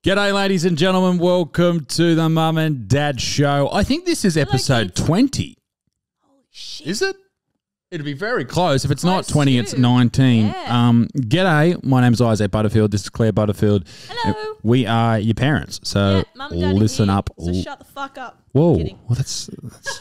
G'day, ladies and gentlemen. Welcome to the Mum and Dad Show. I think this is episode 20. Holy shit. Is it? It'd be very close. If it's Close not 20, it's 19. Yeah. G'day. My name's Isaac Butterfield. This is Claire Butterfield. Hello. We are your parents. So Yeah, Mum and Dad are listen here, up. So shut the fuck up. Whoa. Kidding. Well, that's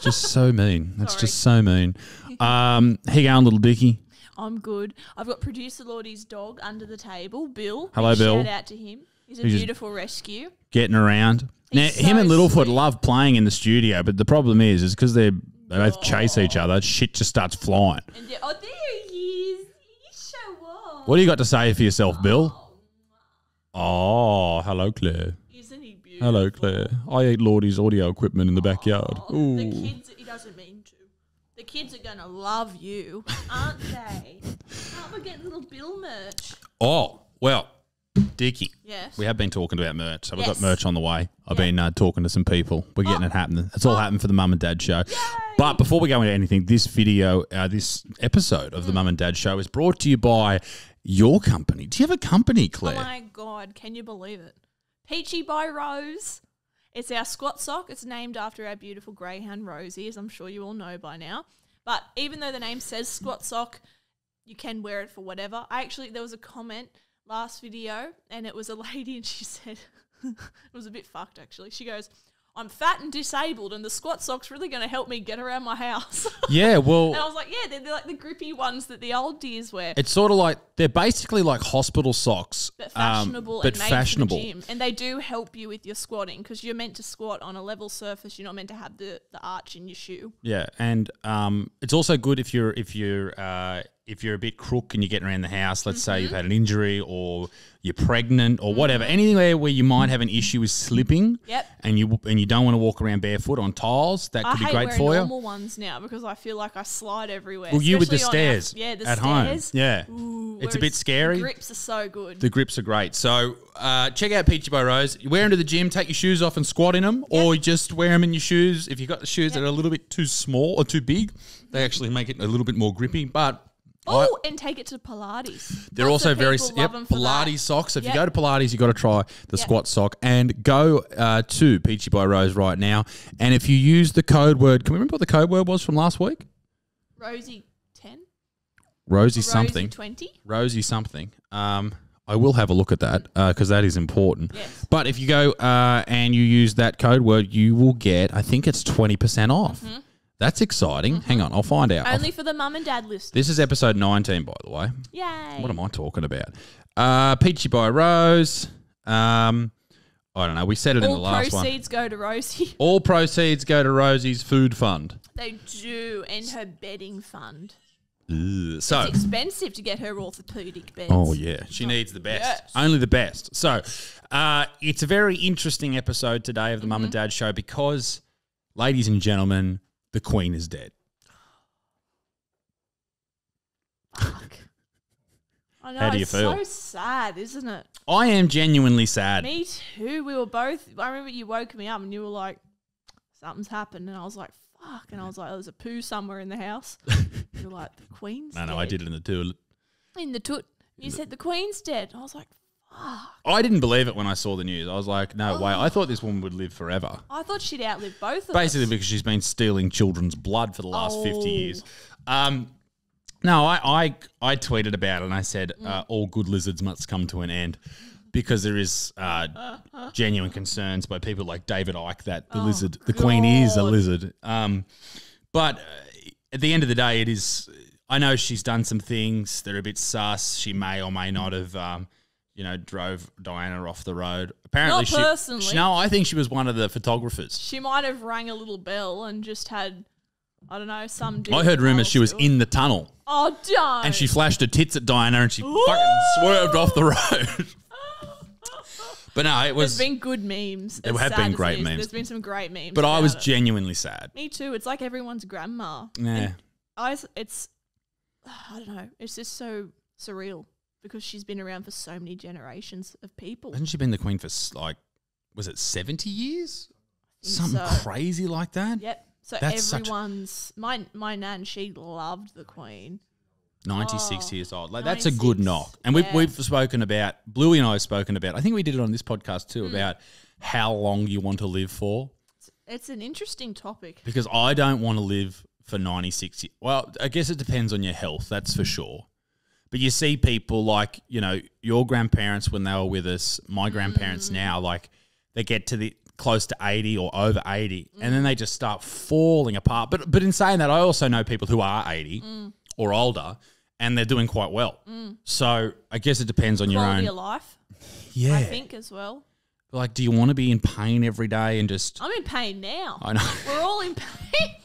just so mean. That's Sorry. just so mean. How you going, little Dickie? I'm good. I've got producer Lordie's dog under the table, Bill. Hello, Big Bill. Shout out to him. He's a He's just- beautiful rescue. Getting around. Now, He's him so and Littlefoot sweet. love playing in the studio, but the problem is because they both chase each other, shit just starts flying. And there he is. He's so warm. What do you got to say for yourself, Bill? Oh, hello, Claire. Isn't he beautiful? Hello, Claire. I eat Lordie's audio equipment in the backyard. The Ooh. kids, he doesn't mean to. The kids are going to love you, aren't they? Aren't we getting little Bill merch? Oh, well, Dickie. Yes. We have been talking about merch, so we've got Yes. merch on the way. I've been talking to some people. We're getting it happening. It's all happening for the Mum and Dad Show. But before we go into anything, this video, this episode of the Mum and Dad Show is brought to you by your company. Do you have a company, Claire? Oh my God, can you believe it? Peachy by Rose. It's our squat sock. It's named after our beautiful greyhound Rosie, as I'm sure you all know by now. But even though the name says squat sock, you can wear it for whatever. There was a comment last video and it was a lady and she said, it was a bit fucked actually. She goes, I'm fat and disabled and the squat sock's really going to help me get around my house. Yeah, well, And I was like, yeah, they're like the grippy ones that the old dears wear. it's sort of like they're basically like hospital socks, But fashionable but and made fashionable. for the gym. And they do help you with your squatting because you're meant to squat on a level surface. You're not meant to have the arch in your shoe. Yeah, and it's also good if you're a bit crook and you're getting around the house. Let's say you've had an injury or you're pregnant or whatever. Anywhere where you might have an issue with slipping. Yep. And you don't want to walk around barefoot on tiles. That I could be hate great wearing for you. normal ones now because I feel like I slide everywhere. Well, you with the especially on stairs the at stairs. home. Yeah. Ooh, It's a whereas bit scary. The grips are so good. The grips are great. So check out Peachy by Rose. You wear them to the gym, take your shoes off and squat in them, or you just wear them in your shoes. If you've got the shoes that are a little bit too small or too big, they actually make it a little bit more grippy. But and take it to Pilates. they're Lots also of very people love them for Pilates that. socks. If you Yep. go to Pilates, you got to try the squat sock and go to Peachy by Rose right now. And if you use the code word, can we remember what the code word was from last week? Rosie 10? Rosie Rosie something. 20? Rosie something. I will have a look at that because that is important. Yes. But if you go and you use that code word, you will get, I think it's 20% off. That's exciting. Hang on, I'll find out. Only for the mum and dad list. This is episode 19, by the way. Yay. What am I talking about? Peachy by Rose. I don't know. We said it in the All last one. proceeds go to Rosie. All proceeds go to Rosie's food fund. They do, and her bedding fund. Ugh. So, It's expensive to get her orthopedic beds. oh yeah, she needs the best. yes. Only the best. So, it's a very interesting episode today of the Mum and Dad Show because, ladies and gentlemen, the Queen is dead. Fuck. I know, How do you it's feel? so sad, isn't it? I am genuinely sad. Me too. We were both, I remember you woke me up and you were like, something's happened. And I was like, fuck. And I was like, there's a poo somewhere in the house. You were like, the Queen's dead. No, I did it in the toilet. In the toot. You said the Queen's dead. I was like, fuck. I didn't believe it when I saw the news. I was like, no way. I thought this woman would live forever. I thought she'd outlive both of Basically us. because she's been stealing children's blood for the last 50 Oh. years. No, I tweeted about it and I said all good lizards must come to an end because there is genuine concerns by people like David Icke that the lizard, the Queen is a God. lizard. But at the end of the day, it is. I know she's done some things that are a bit sus. She may or may not have, drove Diana off the road. Apparently, Not personally. No, I think she was one of the photographers. She might have rang a little bell and just had, I don't know, some dude. I heard rumours she was close to in the tunnel. Oh, don't. And she flashed her tits at Diana and she fucking swerved off the road. But no, it was. There's been good memes. There as have sad been as great it is. memes. There's been some great memes. But I was about it. genuinely sad. Me too. It's like everyone's grandma. Yeah. I don't know. It's just so surreal because she's been around for so many generations of people. Hasn't she been the Queen for was it 70 years? Something so. crazy like that? Yep. So That's such- everyone's my nan. She loved the Queen. 96 years old. Like that's a good 96. knock. And we've spoken about, Bluey and I have spoken about, I think we did it on this podcast too, about how long you want to live for. It's an interesting topic. Because I don't want to live for 96 years. Well, I guess it depends on your health, that's for sure. But you see people like, you know, your grandparents when they were with us, my grandparents now, like they get to the close to 80 or over 80 and then they just start falling apart. But in saying that, I also know people who are 80 or older and they're doing quite well. So I guess it depends on your Quality own. of life, Yeah. I think, as well. Like, do you want to be in pain every day and just... I'm in pain now. I know. We're all in pain.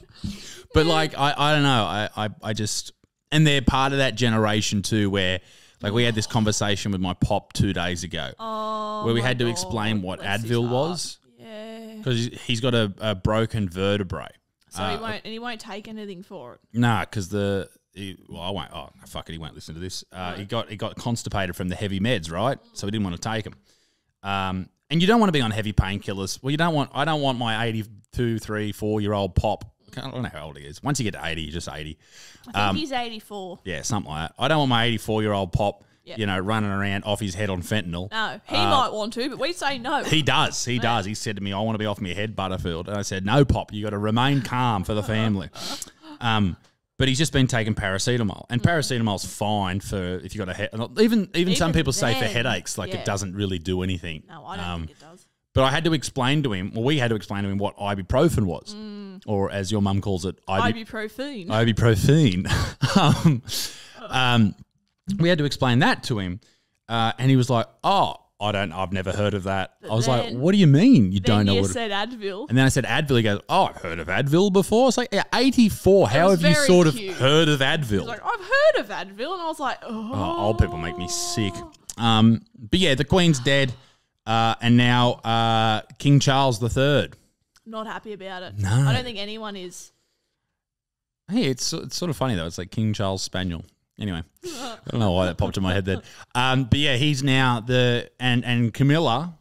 But like, I don't know. I just... And they're part of that generation too where... Like we had this conversation with my pop 2 days ago where we had to explain what Advil was. Yeah. Because he's got a broken vertebrae. So he won't take anything for it. Nah, because I won't. Oh, fuck it, he won't listen to this. He got constipated from the heavy meds, right? So he didn't want to take them. And you don't want to be on heavy painkillers. Well, I don't want my 82, 3, 4-year-old pop. I don't know how old he is. Once you get to 80, you're just 80. I think he's 84. Yeah, something like that. I don't want my 84-year-old pop, you know, running around off his head on fentanyl. No, he might want to, but we say no. He does. He does. He said to me, I want to be off my head, Butterfield. And I said, no, Pop, you got to remain calm for the family. But he's just been taking paracetamol. And paracetamol's fine for if you got a head. Even some people say for headaches, like it doesn't really do anything. No, I don't think it does. But I had to explain to him, we had to explain to him what ibuprofen was. Or as your mum calls it, Ibuprofen. Ibuprofen. We had to explain that to him. And he was like, oh, I've never heard of that. I was like, what do you mean you don't know what? Then you said Advil. And then I said Advil. He goes, oh, I've heard of Advil before. It's like, yeah, 84. How have you sort of heard of Advil? He's like, I've heard of Advil. And I was like, old people make me sick. But yeah, the Queen's dead. And now King Charles III. Not happy about it. No. I don't think anyone is. Hey, it's sort of funny though. It's like King Charles Spaniel. Anyway, I don't know why that popped in my head then. But yeah, he's now and Camilla,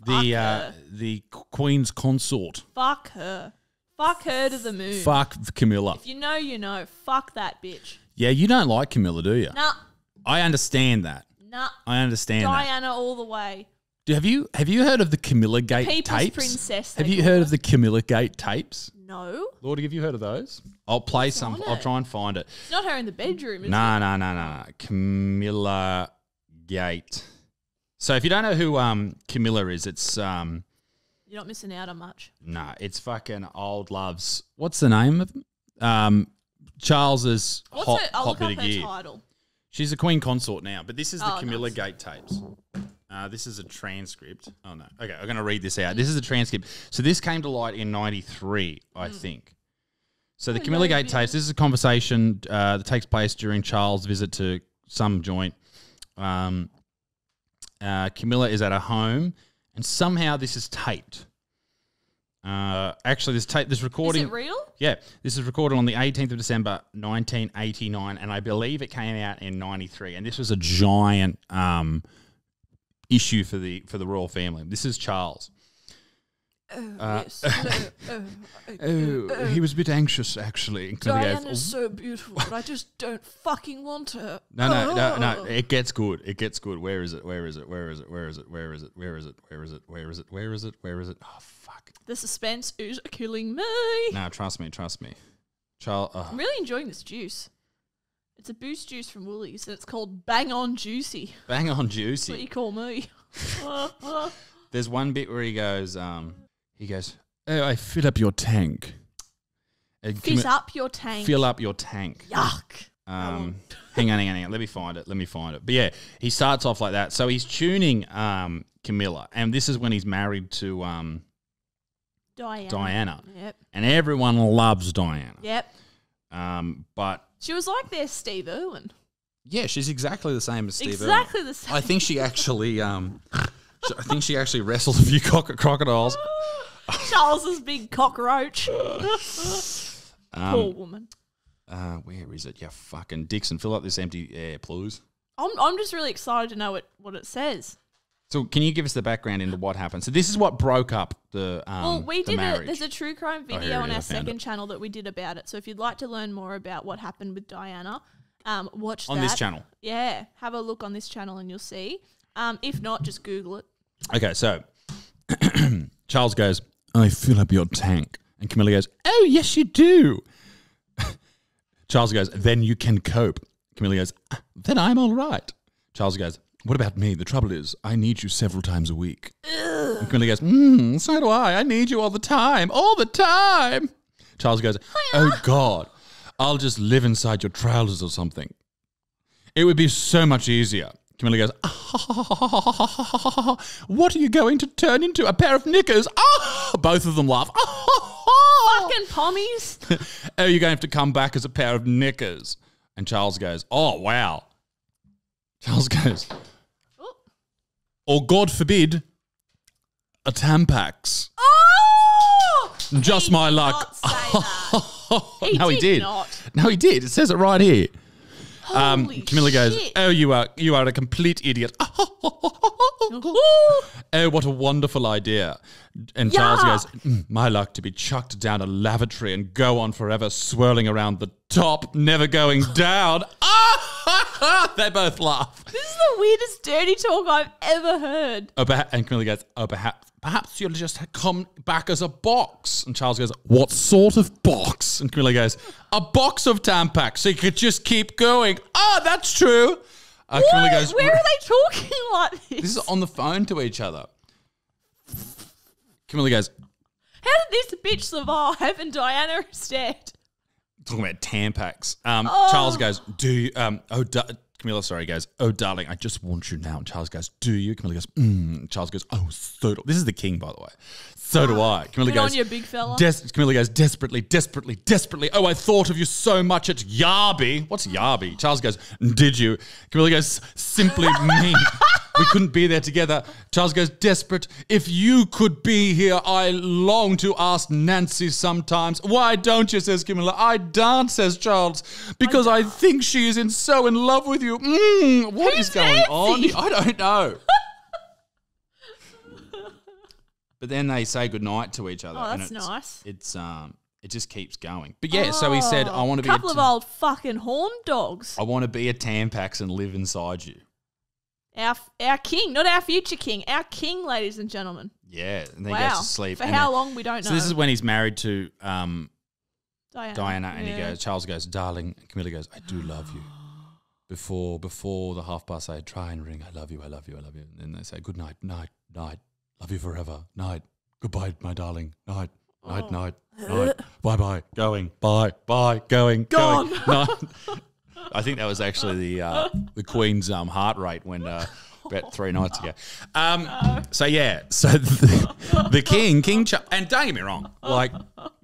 the Queen's consort. Fuck her. Fuck her to the moon. Fuck Camilla. If you know, you know. Fuck that bitch. Yeah, you don't like Camilla, do you? Nah. I understand that. Nah. I understand that. Diana all the way. Have you heard of the Camilla Gate People's tapes? princess. Have you heard of the Camilla Gate tapes? No. Lordy, have you heard of those? I'll play some. I'll try and find it. It's not her in the bedroom, is it? No. Camilla Gate. So if you don't know who Camilla is, it's You're not missing out on much. Nah, it's fucking old loves. What's the name of Charles's hot bit of gear. Title. She's a queen consort now, but this is the Oh, Camilla nice. Gate tapes. This is a transcript. Oh, no. Okay, I'm going to read this out. This is a transcript. So this came to light in 93, I think. So the Camilla Gate tapes, this is a conversation that takes place during Charles' visit to some joint. Camilla is at a home, and somehow this is taped. Actually, this recording... Is it real? Yeah, this is recorded on the 18th of December, 1989, and I believe it came out in 93. And this was a giant issue for the royal family. This is Charles. Yes. He was a bit anxious, actually. Diana's so beautiful, but I just don't fucking want her. No. It gets good. It gets good. Where is it? Where is it? Where is it? Where is it? Where is it? Where is it? Where is it? Where is it? Where is it? Where is it? Oh, fuck. The suspense is killing me. No, trust me. Charles. I'm really enjoying this juice. It's a boost juice from Woolies, and it's called Bang On Juicy. Bang on That's what juicy. you call me. There's one bit where he goes, oh, I fill up your tank. Fill up your tank. Fill up your tank. Yuck. Hang on. Let me find it. But yeah, he starts off like that. So he's tuning Camilla, and this is when he's married to Diana. Yep. And everyone loves Diana. Yep. But She was like their Steve Irwin. yeah, she's exactly the same as Steve Exactly Irwin. the same. I think she actually wrestled a few crocodiles. Charles's big cockroach. Poor woman. Where is it? You fucking Dixon. Fill up this empty air, please. I'm just really excited to know what it says. So can you give us the background into what happened? So this is what broke up the Well, we the did marriage. there's a true crime here video it on is, I our found second it. channel that we did about it. So if you'd like to learn more about what happened with Diana, watch On that. this channel. Yeah, have a look on this channel and you'll see. If not, just Google it. Okay, so Charles goes, I fill up your tank. And Camilla goes, oh, yes, you do. Charles goes, then you can cope. Camilla goes, then I'm all right. Charles goes, what about me? The trouble is, I need you several times a week. And Camilla goes, so do I. I need you all the time. All the time. Charles goes, oh, God, I'll just live inside your trousers or something. It would be so much easier. Camilla goes, what are you going to turn into? A pair of knickers? Both of them laugh. Fucking pommies. Oh, you're going to have to come back as a pair of knickers. And Charles goes, oh, wow. Charles goes, or God forbid, a Tampax. Oh! Just my luck. No, he did. Not. No, he did. It says it right here. Holy Camilla goes, shit. oh, you are a complete idiot. Oh, what a wonderful idea. And Charles goes, my luck to be chucked down a lavatory and go on forever swirling around the top, never going down. They both laugh. This is the weirdest dirty talk I've ever heard. And Camilla goes, perhaps you'll just come back as a box. And Charles goes, what sort of box? And Camilla goes, a box of Tampax so you could just keep going. That's true. Camilla goes, where are they talking like this? This is on the phone to each other. Camilla goes, how did this bitch survive and Diana is dead? talking about Tampax. Charles goes, do you, Camilla, goes, oh, darling, I just want you now. And Charles goes, do you? Camilla goes, Charles goes, oh, so do. This is the king, by the way. So do I. Camilla Good goes, on you, big fella. Camilla goes, desperately. Oh, I thought of you so much at Yarby. What's Yarby? Charles goes, did you? Camilla goes, simply me. We couldn't be there together. Charles goes, desperate. If you could be here, I long to ask Nancy sometimes. Why don't you, says Camilla. I don't, says Charles, because I think she is so in love with you. What is going on? I don't know. But then they say goodnight to each other. Oh, that's nice. It just keeps going. But yeah, so he said, I want to be couple of old fucking horn dogs. I want to be a Tampax and live inside you. Our king, not our future king, our king, ladies and gentlemen. Yeah, and then he goes to sleep. For how long, we don't know. So this is when he's married to Diana, and he goes, Charles goes, darling, and Camilla goes, I do love you. Before the 8:30, try and ring, I love you. And then they say, good night, night. Love you forever. Night. Goodbye, my darling. Night. Night. Bye. Going. Bye. Going. Gone. Night. I think that was actually the Queen's heart rate when about 3 nights ago. So the King and don't get me wrong, like,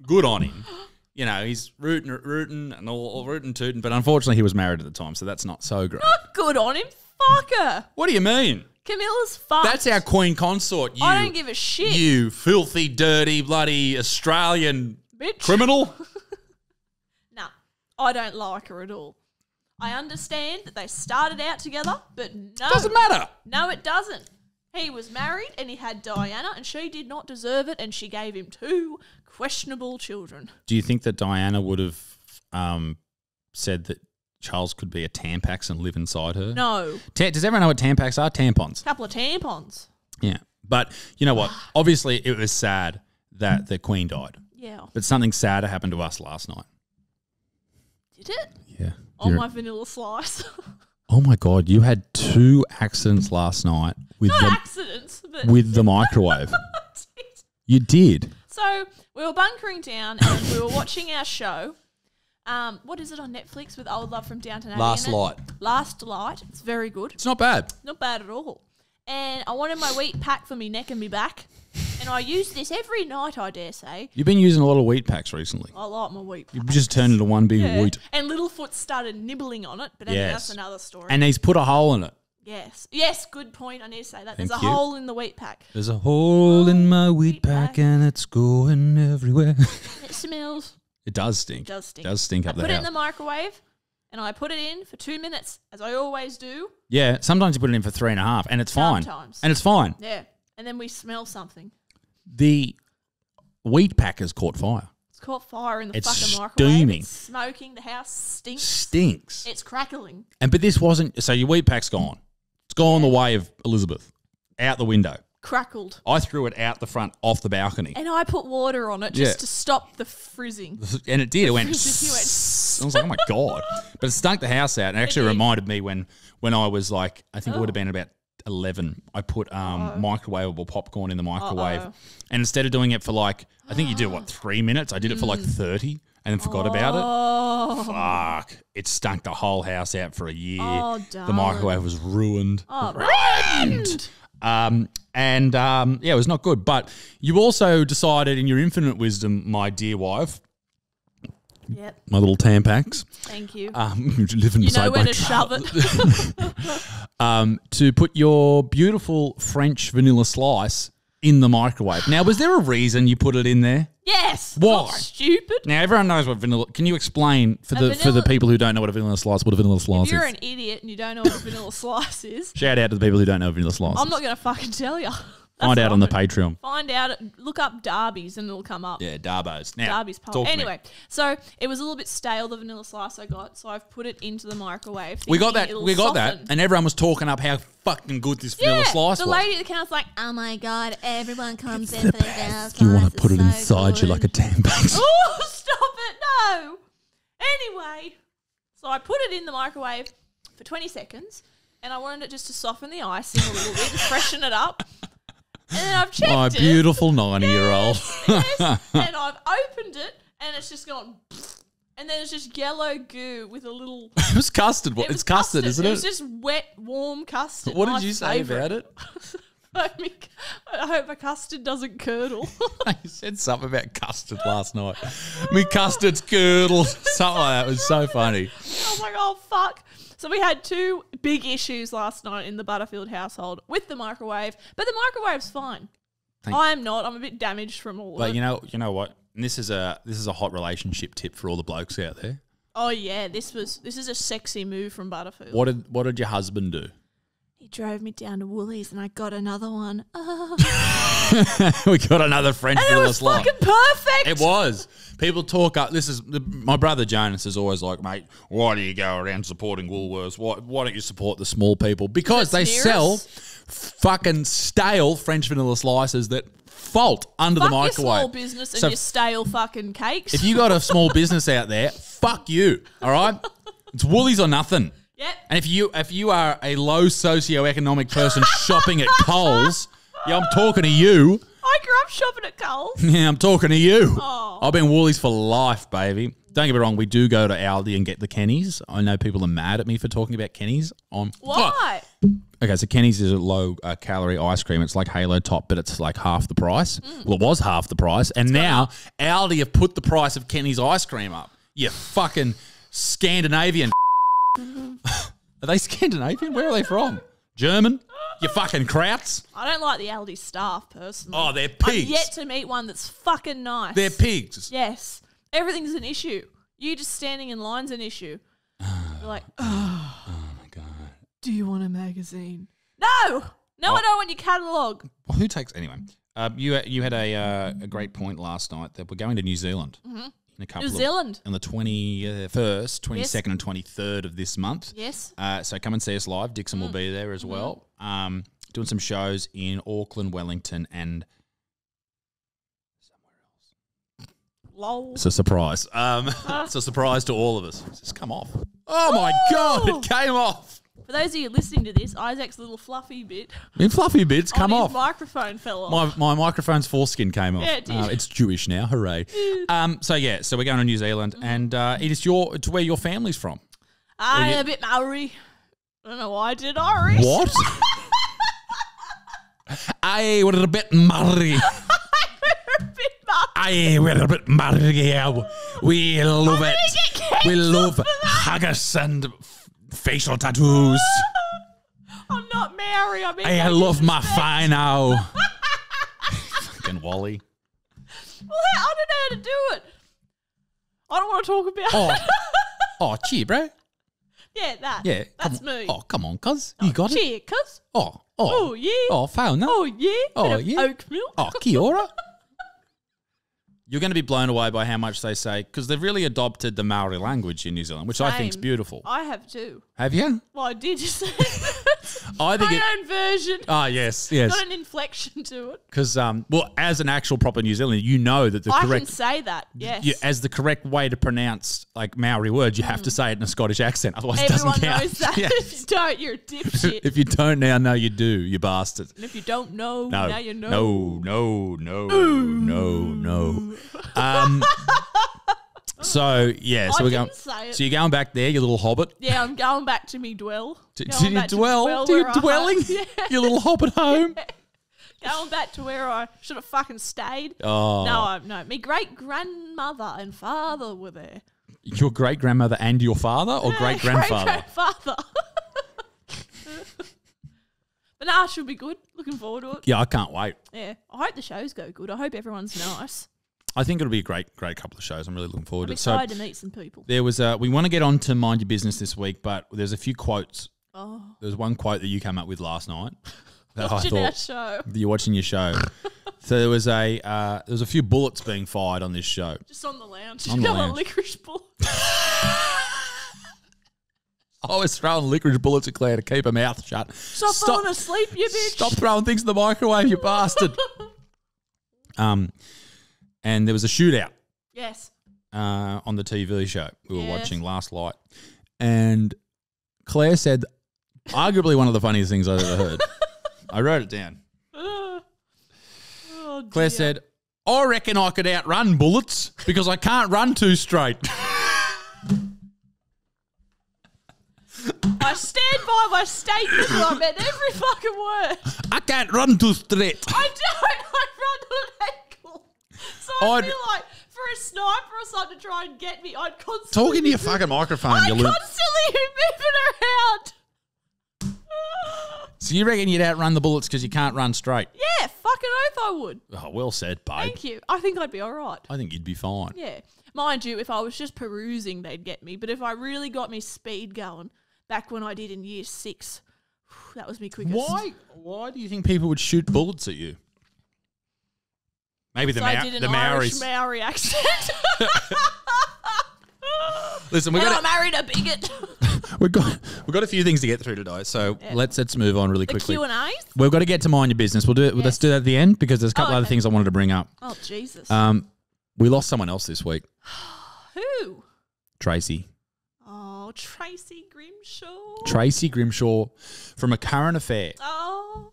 good on him. You know, he's rooting and all rooting tooting, but unfortunately he was married at the time, so that's not so great. Not good on him, fucker. What do you mean? Camilla's fucked. That's our Queen consort. I don't give a shit. You filthy, dirty, bloody Australian bitch. Criminal. Nah, I don't like her at all. I understand that they started out together, but no. Doesn't matter. No, it doesn't. He was married and he had Diana and she did not deserve it and she gave him 2 questionable children. Do you think that Diana would have said that Charles could be a Tampax and live inside her? No. Does everyone know what Tampax are? Tampons. Couple of tampons. Yeah. But you know what? Obviously, it was sad that the Queen died. Yeah. But something sadder happened to us last night. Did it? Yeah. On my vanilla slice. Oh my God, you had 2 accidents last night with accidents, but with the microwave. You did. So we were bunkering down and we were watching our show. What is it on Netflix with Old Love from Downton Abbey? Last Light. Last Light. It's very good. It's not bad. Not bad at all. And I wanted my wheat pack for me neck and me back. And I use this every night, I dare say. You've been using a lot of wheat packs recently. I like my wheat packs. You've just turned into one big wheat. And Littlefoot started nibbling on it, but anyway, that's another story. And he's put a hole in it. Yes, good point. I need to say that. Thank There's a you. hole in the wheat pack. There's a hole in my wheat pack and it's going everywhere. It smells. It does stink. It does stink. It does stink up there. I put it in the microwave and I put it in for 2 minutes, as I always do. Yeah, sometimes you put it in for 3.5 and it's fine. Sometimes. And it's fine. Yeah. And then we smell something. The wheat pack has caught fire. caught fire in the It's fucking microwave. steaming. It's smoking. The house stinks. Stinks. It's crackling. But this wasn't. So your wheat pack's gone. It's gone the way of Elizabeth. Out the window. Crackled. I threw it out the front off the balcony. And I put water on it just to stop the frizzing. And it did. It went. Frizzing, it went. I was like, oh my God. But it stunk the house out. And it actually reminded me when I was like, I think it would have been about 11, I put microwavable popcorn in the microwave. And instead of doing it for like, I think you do 3 minutes? I did it for like 30 and then forgot about it. Fuck. It stunk the whole house out for a year. The microwave was ruined. Ruined! It was not good. But you also decided in your infinite wisdom, my dear wife, my little Tampax. Thank you. Living you beside know where my to shove it. to put your beautiful French vanilla slice in the microwave. Now, was there a reason you put it in there? Yes. Why? Not stupid. Now, everyone knows what vanilla... Can you explain for the people who don't know what a vanilla slice is? If you're an idiot and you don't know what a vanilla slice is... Shout out to the people who don't know what vanilla slice is. I'm not going to fucking tell you. Find out on the Patreon. Find out. Look up Darby's and it'll come up. Yeah, Darbos. Now, Darby's pub. Anyway, so it was a little bit stale, the vanilla slice I got, so I've put it into the microwave. We got that, and everyone was talking up how fucking good this vanilla slice was. The lady at the counter's like, oh my God, everyone comes in for the vanilla slice. You want to put it inside you like a Tampax. Oh, stop it, no. Anyway, so I put it in the microwave for 20 seconds, and I wanted it just to soften the icing a little bit and freshen it up. And then I've checked My beautiful 90-year-old. Yes, and I've opened it, and it's just gone... And then it's just yellow goo with a little... It was custard. It's custard, isn't it? It was just wet, warm custard. What did you say about it? I hope a custard doesn't curdle. You said something about custard last night. Me custard's curdled. Something like that. It was so funny. I was like, oh, fuck. So we had two big issues last night in the Butterfield household with the microwave, but the microwave's fine. I'm not. I'm a bit damaged from all of it. But you know what? And this is a hot relationship tip for all the blokes out there. Oh yeah, this is a sexy move from Butterfield. What did your husband do? He drove me down to Woolies and I got another one. We got another French vanilla slice. It was fucking perfect. It was. People talk up. My brother Jonas is always like, mate, why do you go around supporting Woolworths? Why don't you support the small people? Because they sell fucking stale French vanilla slices that fault under the microwave. Fuck your small business and your stale fucking cakes. If you got a small business out there, fuck you. All right, it's Woolies or nothing. Yep. And if you are a low socioeconomic person shopping at Coles, I'm talking to you. I grew up shopping at Coles. Yeah, I'm talking to you. Oh. I've been Woolies for life, baby. Don't get me wrong, we do go to Aldi and get the Kenny's. I know people are mad at me for talking about Kenny's. Why? Okay, so Kenny's is a low calorie ice cream. It's like Halo Top, but it's like half the price. Well, it was half the price. And now Aldi have put the price of Kenny's ice cream up. You fucking Scandinavian. Are they Scandinavian? Where are they from? German? You fucking krauts. I don't like the Aldi staff, personally. Oh, they're pigs. I've yet to meet one that's fucking nice. They're pigs. Yes. Everything's an issue. You just standing in line's an issue. You're like, oh my God. Do you want a magazine? No! No, I don't want your catalogue. Well, who takes... Anyway, you had a great point last night that we're going to New Zealand. Mm-hmm. In a couple New Zealand. On the 21st, 22nd and 23rd of this month. Yes. So come and see us live. Dixon will be there as well. Doing some shows in Auckland, Wellington, and somewhere else. Lol. It's a surprise. It's a surprise to all of us. It's just come off. Oh, my God. It came off. For those of you listening to this, Isaac's little fluffy bit. In fluffy bits, come off. His microphone fell off. My microphone's foreskin came off. Yeah, it did. It's Jewish now. Hooray. So we're going to New Zealand, and it's where your family's from. I'm a bit Maori. I don't know why I did Irish. What? Aye, we're a bit Maori. Aye, we're a bit Maori. We love it. We love haggis and facial tattoos. I'm not Maori. I love my whānau. Fucking Wally. Well, I don't know how to do it. I don't want to talk about it. Oh, cheer, bro. Yeah, that. Yeah, that's me. Oh, come on, cuz. You got it. Cheer, cuz. Oh, yeah. Oh, whānau. Oh, yeah. Oh, Bit of yeah. oat milk. Oh, kia ora. You're going to be blown away by how much they say, because they've really adopted the Maori language in New Zealand, which I think is beautiful. I have too. Have you? Well, I did just say I think my own version. Ah, yes. Got an inflection to it. Because, as an actual proper New Zealander, you know that the I correct... can say that, yes. As the correct way to pronounce, like, Maori words, you have to say it in a Scottish accent. Otherwise, it doesn't count. Everyone knows that. Yes. If you don't, you're a dipshit. If you don't now, no, you do, you bastard. And if you don't know, now you know. No. So we're going. So you're going back there, you little hobbit. Yeah, I'm going back to me dwell. Do you dwell? Do you dwelling? Yeah. You little hobbit home. Going back to where I should have fucking stayed. Oh No. My great grandmother and father were there. Your great grandmother and your father, or great grandfather? Great grandfather. But nah, should be good. Looking forward to it. Yeah, I can't wait. Yeah, I hope the shows go good. I hope everyone's nice. I think it'll be a great couple of shows. I'm really looking forward to it. Excited to meet some people. There was we want to get on to Mind Your Business this week, but there's a few quotes. Oh. There was one quote that you came up with last night. Watching our show. You're watching your show. So there was a few bullets being fired on this show. Just on the lounge. On the lounge. Licorice bullet. I was throwing licorice bullets at Claire to keep her mouth shut. Stop falling asleep, you bitch. Stop throwing things in the microwave, you bastard. And there was a shootout. Yes. On the TV show we were watching last night. And Claire said, arguably one of the funniest things I've ever heard. I wrote it down. Claire said, I reckon I could outrun bullets because I can't run too straight. I stand by my statement and I meant every fucking word. I can't run too straight. I don't. I run to an ankle. So I feel like for a sniper or something to try and get me, I'd constantly... Talking to your fucking microphone, I'd you constantly be moving around. So you reckon you'd outrun the bullets because you can't run straight? Yeah, fucking oath I would. Oh, well said, babe. Thank you. I think I'd be all right. I think you'd be fine. Yeah. Mind you, if I was just perusing, they'd get me. But if I really got me speed going, back when I did in year 6, that was me quickest. Why do you think people would shoot bullets at you? Maybe the Maoris. Maori accent. Listen, I married a bigot. we've got a few things to get through today, so let's move on really quickly. The Q&As? We've got to get to Mind Your Business. We'll do it. Yes. Let's do that at the end because there's a couple other things I wanted to bring up. Oh, Jesus. We lost someone else this week. Who? Tracy. Oh, Tracy Grimshaw. Tracy Grimshaw from A Current Affair. Oh.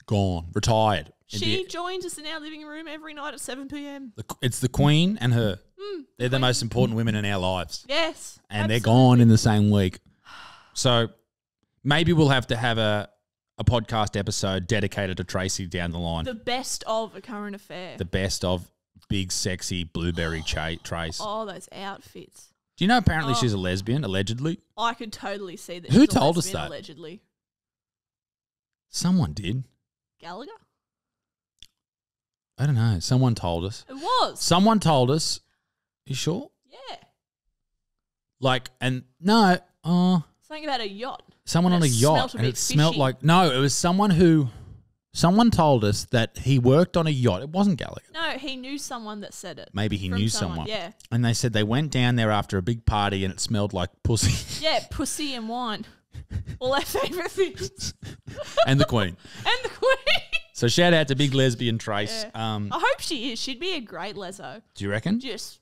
Gone. Retired. She joins us in our living room every night at 7 p.m. It's the Queen and her. They're the most important women in our lives. Yes. And they're gone in the same week. So maybe we'll have to have a podcast episode dedicated to Tracy down the line. The best of A Current Affair. The best of big, sexy blueberry Trace. Oh, those outfits. Do you know apparently she's a lesbian, allegedly? I could totally see that. Who she's told a us lesbian, that? Allegedly. Someone did. Gallagher? I don't know. Someone told us. It was. Someone told us. You sure? Yeah. Something about a yacht. Someone on a yacht. And it smelled like... No, it was someone who... Someone told us that he worked on a yacht. It wasn't Gallagher. No, he knew someone that said it. Maybe he knew someone. Yeah. And they said they went down there after a big party and it smelled like pussy. Yeah, pussy and wine. All our favourite things. And the Queen. And the Queen. So shout out to big lesbian Trace. Yeah. I hope she is. She'd be a great leso. Do you reckon? Just...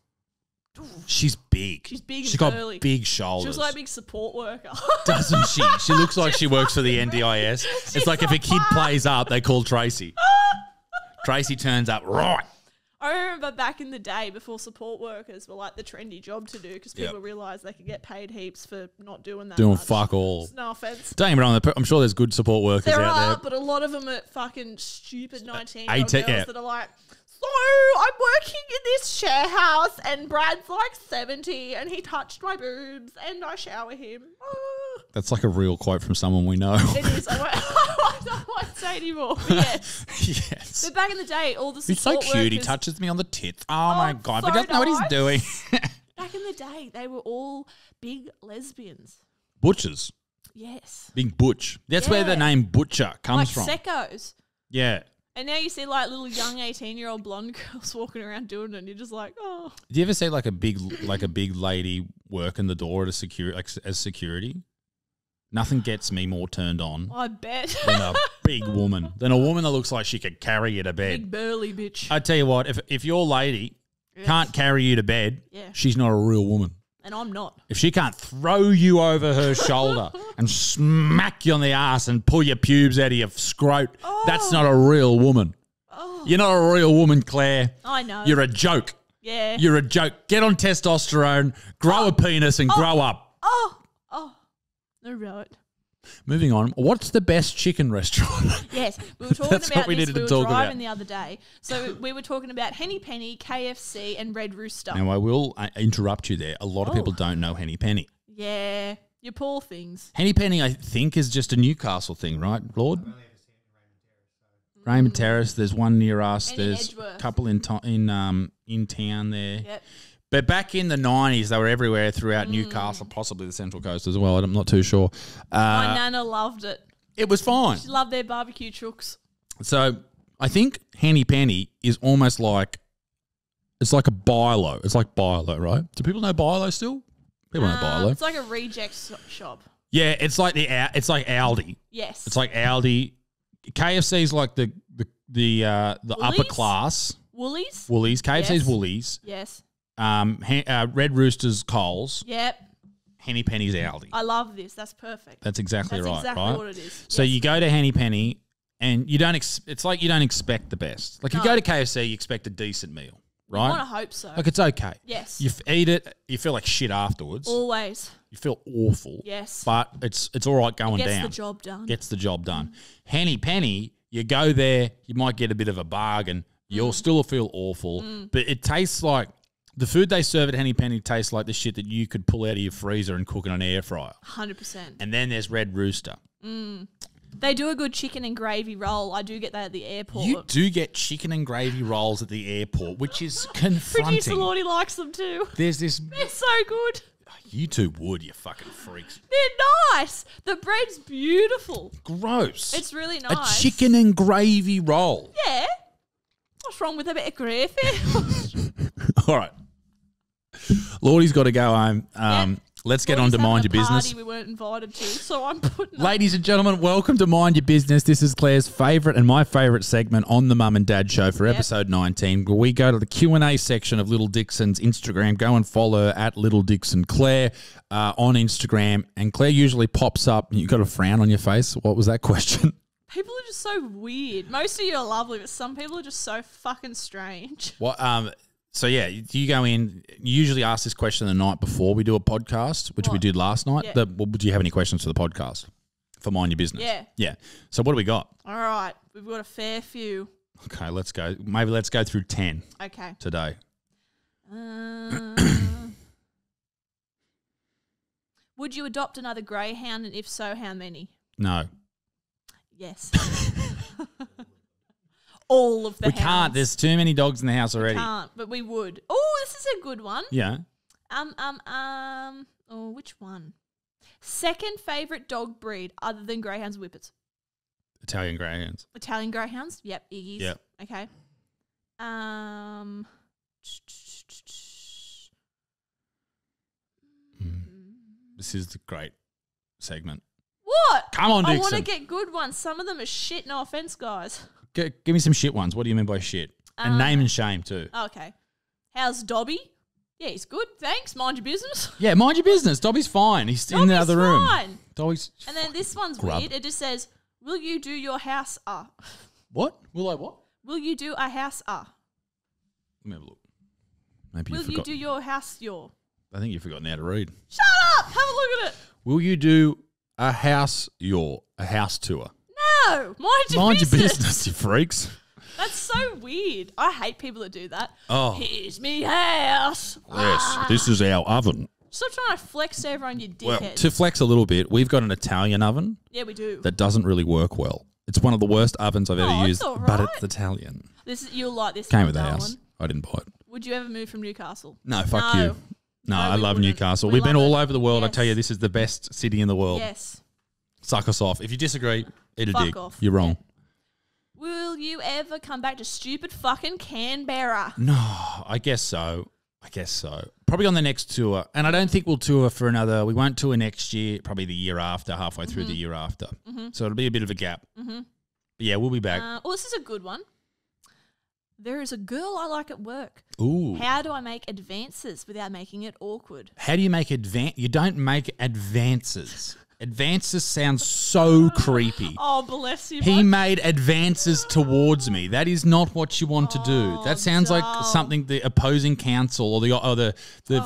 She's big. She's big and She's curly. got big shoulders. She was like a big support worker. Doesn't she? She looks like she works for the NDIS. It's like if a kid plays up, they call Tracy. Tracy turns up right. I remember back in the day before support workers were like the trendy job to do because people realised they could get paid heaps for not doing that Doing much. fuck all. No offence. Don't get me wrong, I'm sure there's good support workers there out are, there. but a lot of them are fucking stupid 19-year-old girls that are like, so I'm working in this share house and Brad's like 70 and he touched my boobs and I shower him. That's like a real quote from someone we know. It is. I won't say anymore. But yes. Yes. But back in the day, all the He's so support cute. workers, He touches me on the tits. Oh my God. so But he doesn't know what he's doing. Back in the day, they were all big lesbians. Butchers. Yes. Big butch. That's where the name butcher comes like from. Seccos. Yeah. And now you see like little young 18-year-old blonde girls walking around doing it, and you're just like, oh. Do you ever see like a big lady working the door at as security? Nothing gets me more turned on I bet. than a big woman. Than a woman that looks like she could carry you to bed. Big burly bitch. I tell you what, if your lady can't carry you to bed, she's not a real woman. And I'm not. If she can't throw you over her shoulder and smack you on the ass and pull your pubes out of your scrot, that's not a real woman. Oh. You're not a real woman, Claire. I know. You're a joke. Yeah. You're a joke. Get on testosterone, grow a penis and grow up. Oh. All right. Moving on. What's the best chicken restaurant? Yes, we were talking That's about what we this. needed We to were talk driving about. the other day. So we were talking about Henny Penny, KFC, and Red Rooster. Now, I will interrupt you there. A lot of people don't know Henny Penny. Yeah, you poor things. Henny Penny, I think, is just a Newcastle thing, right, Lord? Raymond Terrace. There's one near us. And There's Edgeworth. a couple in town there. Yep. But back in the 90s, they were everywhere throughout Newcastle, possibly the Central Coast as well. I'm not too sure. My nana loved it. It was fine. She loved their barbecue chooks. So I think Henny Penny is almost like, it's like a Bilo. It's like Bilo, right? Do people know Bilo still? People know Bilo. It's like a reject shop. Yeah, it's like Aldi. Yes. It's like Aldi. KFC's like the upper class. Woolies? Woolies. KFC's Yes. Woolies. Yes. Red Rooster's Coles. Yep. Henny Penny's Aldi. I love this. That's perfect. That's exactly right. Exactly right? what it is. So Yes. you go to Henny Penny and you don't. It's like you don't expect the best. Like you go to KFC, you expect a decent meal, right? I want to hope so. Like it's okay. Yes. You eat it, you feel like shit afterwards. Always. You feel awful. Yes. But it's all right going Gets down. the job done. Gets the job done. Henny Penny, you go there, you might get a bit of a bargain. You'll still feel awful, but it tastes like the food they serve at Henny Penny tastes like the shit that you could pull out of your freezer and cook in an air fryer. 100%. And then there's Red Rooster. They do a good chicken and gravy roll. I do get that at the airport. You do get chicken and gravy rolls at the airport, which is confronting. Producer Lordy likes them too. There's this. They're so good. You two would, you fucking freaks. They're nice. The bread's beautiful. Gross. It's really nice. A chicken and gravy roll. Yeah. What's wrong with a bit of gravy? All right. Lordy's got to go home. Let's get on to Mind Your Business. We weren't invited to, so I'm putting. Ladies and gentlemen, welcome to Mind Your Business. This is Claire's favourite and my favourite segment on the Mum and Dad Show for episode 19, where we go to the Q&A section of Little Dixon's Instagram. Go and follow at Little Dixon Claire on Instagram. And Claire usually pops up. You got a frown on your face. What was that question? People are just so weird. Most of you are lovely, but some people are just so fucking strange. What? So, yeah, you go in, you usually ask this question the night before we do a podcast, which we did last night. Yeah. Do you have any questions for the podcast for Mind Your Business? Yeah. Yeah. So what do we got? All right, we've got a fair few. Okay, let's go. Maybe let's go through 10 Okay. today. Would you adopt another greyhound, and if so, how many? No. Yes. All of the We can't. There's too many dogs in the house already. Can't, but we would. Oh, this is a good one. Yeah. Oh, which one? Second favourite dog breed other than greyhounds and whippets? Italian Greyhounds. Italian greyhounds? Yep, Iggy's. Yep. Okay. This is the great segment. What? Come on, I Dixon. want to get good ones. Some of them are shit, no offence, guys. Give me some shit ones. What do you mean by shit? And name and shame too. Okay. How's Dobby? Yeah, he's good. Thanks. Mind your business. Yeah, mind your business. Dobby's fine. He's in the Dobby's other room. fine. Dobby's. And then this one's grub. weird. It just says, will you do your house What? Will I what? Will you do a house Let me have a look. Maybe Will you you forgot. do your house I think you've forgotten how to read. Shut up! Have a look at it. Will you do a house tour? No! Mind your Mind business. your business, you freaks. That's so weird. I hate people that do that. Oh. Here's me house. Yes, this is our oven. Stop trying to flex to everyone, you Well, dickhead. to flex a little bit, we've got an Italian oven Yeah, we do. that doesn't really work well. It's one of the worst ovens I've ever Oh, it's used, all but right. it's Italian. You'll like this. Came with the darling. house. I didn't buy it. Would you ever move from Newcastle? No, fuck No. you. No, I we love wouldn't. Newcastle. We We've been love all it. over the world. I Yes. tell you, this is the best city in the world. Yes. Suck us off. If you disagree, eat a Fuck dick. off. You're wrong. Will you ever come back to stupid fucking Canberra? No, I guess so. Probably on the next tour. And I don't think we'll tour for another... We won't tour next year, probably the year after, halfway through the year after. So it'll be a bit of a gap. But yeah, we'll be back. This is a good one. There is a girl I like at work. Ooh. How do I make advances without making it awkward? How do you make You don't make advances. Advances sounds so creepy. Oh, bless you. He made advances towards me. That is not what you want to do. That sounds like something the opposing counsel or the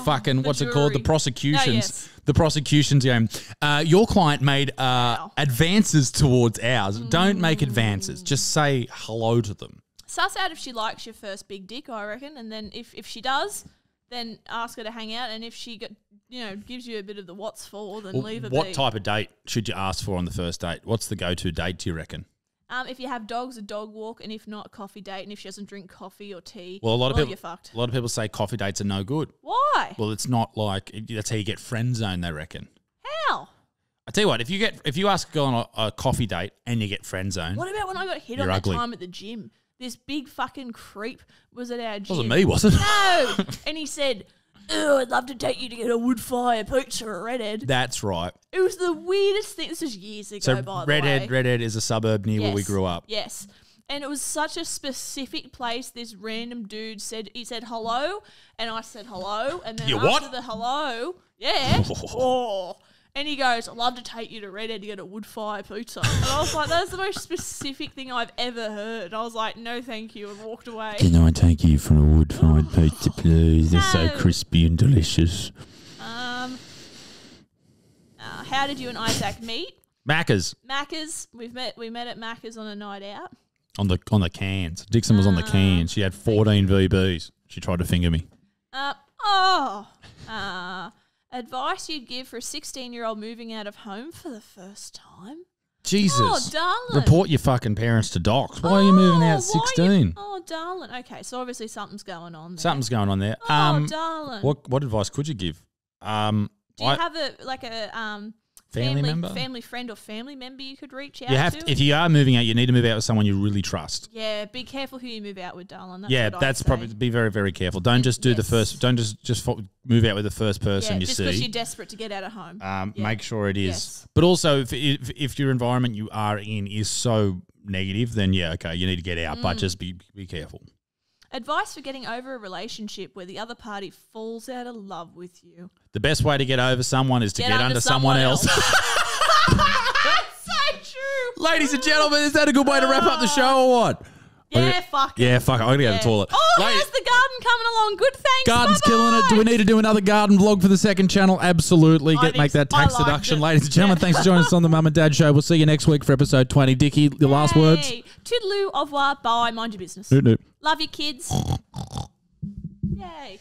fucking what's it called? The prosecutions. No, yes. The prosecutions game. Your client made advances towards ours. Don't make advances. Just say hello to them. Suss out if she likes your first big dick, I reckon, and then if she does, then ask her to hang out, and if she gives you a bit of the what's for, then leave her be. What type of date should you ask for on the first date? What's the go-to date, do you reckon? If you have dogs, a dog walk, and if not, a coffee date, and if she doesn't drink coffee or tea, well, you're fucked. A lot of people say coffee dates are no good. Why? Well, it's not like that's how you get friend zone, they reckon. How? I tell you what, if you ask a girl on a coffee date and you get friend zone, what about when I got hit on that time at the gym? This big fucking creep was at our gym. Wasn't me, was it? No. And he said, "Oh, I'd love to take you to get a wood fire pizza at Redhead." That's right. It was the weirdest thing. This was years ago, by the way. Redhead is a suburb near where we grew up. Yes. And it was such a specific place. This random dude said hello, and I said hello, and then after the hello, and he goes, "I'd love to take you to Redhead to get a wood fire pizza." And I was like, that's the most specific thing I've ever heard. I was like, no, thank you, and walked away. Can I take you for a wood fire pizza, please? They're so crispy and delicious. How did you and Isaac meet? Macca's. We met at Macca's on a night out. On the cans. Dixon was on the cans. She had 14 VBs. She tried to finger me. Advice you'd give for a 16-year-old moving out of home for the first time? Jesus. Oh, darling. Report your fucking parents to docs. Why are you moving out at 16? Oh, darling. Okay, so obviously something's going on there. Something's going on there. Oh, darling. What advice could you give? Do you have a family member? Family friend or family member you could reach out to? If you are moving out, you need to move out with someone you really trust. Yeah, be careful who you move out with, darling. That's probably be very, very careful. Don't just do the first. Don't just move out with the first person you see. Just because you're desperate to get out of home. Make sure it is. Yes. But also, if your environment you are in is so negative, then you need to get out. But just be careful. Advice for getting over a relationship where the other party falls out of love with you. The best way to get over someone is to get under someone else. That's so true. Ladies and gentlemen, is that a good way to wrap up the show or what? Yeah, fuck it. Yeah, fuck it. I'm going to go to the toilet. Oh, how's the garden coming along? Good, thanks. Garden's Bye-bye. killing it. Do we need to do another garden vlog for the second channel? Absolutely. Make that tax deduction. Ladies and gentlemen, thanks for joining us on the Mum and Dad Show. We'll see you next week for episode 20. Dickie, your last words? Toodaloo, au revoir, bye. Mind your business. Nope. Love your kids. Yay.